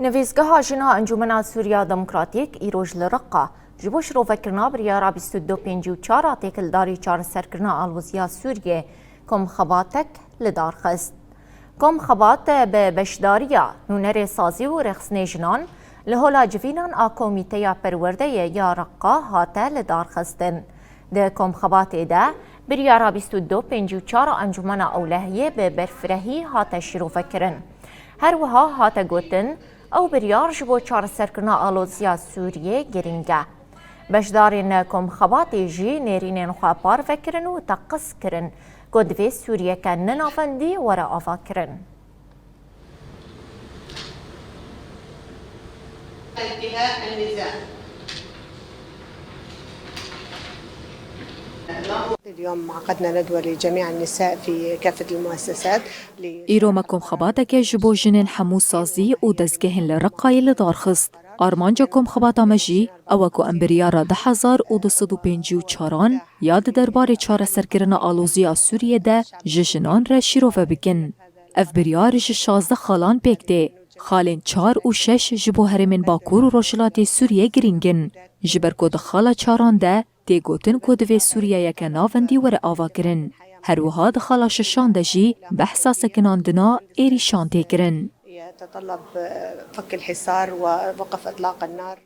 نویزگاه جنا انجمن سوریا دموکراتیک ایروج لرقه جبو شروفکرنا بریارا 2254 تکل داری چار سرکرنا آلوزیا سوریه کم خباتک لدار خست. کم خبات به بشداریا نونر سازی و رخصن جنان لهولا جوینان آکومیته یا پرورده یا رقه هاته لدار خستن. ده کم خبات ده بریارا 2254 انجمن اولهیه به برفرهی هاته شروفکرن. هر وها هاته گوتن او بریار جبو چار سرکرنا آلوزیا سوریه گرینگه. بشدارین کم خباتی جی نیرینین خواه پار فکرن و تقص کرن گدوی سوریه که ننافندی ورا آفا کرن. انتهاء النزاع. اليوم عقدنا ندوة لجميع النساء في كافة المؤسسات. ایرومکم خباتک جبو جنین حمو سازی و دزگهن لرقای لدار خست. آرمانجاکم خباتا مجی اوکو امبریارا 10254 یاد درباره چار سرکرنا آلوزیا سوریه ده جشنان را شیروفه بکن. اف بریار ج 16 خالان پکته. خالین 4 و 6 جبو هرمین باکور و روشلات سوریه گرینگن. جبر کود خالا چاران ده تیگوتن کودوی سوریه یک ناوندی ور آوا کرن. هر وها دخالا ششان دجی بحثا سکنان دنا ایریشان تکرن. يتطلب فك الحصار ووقف إطلاق النار.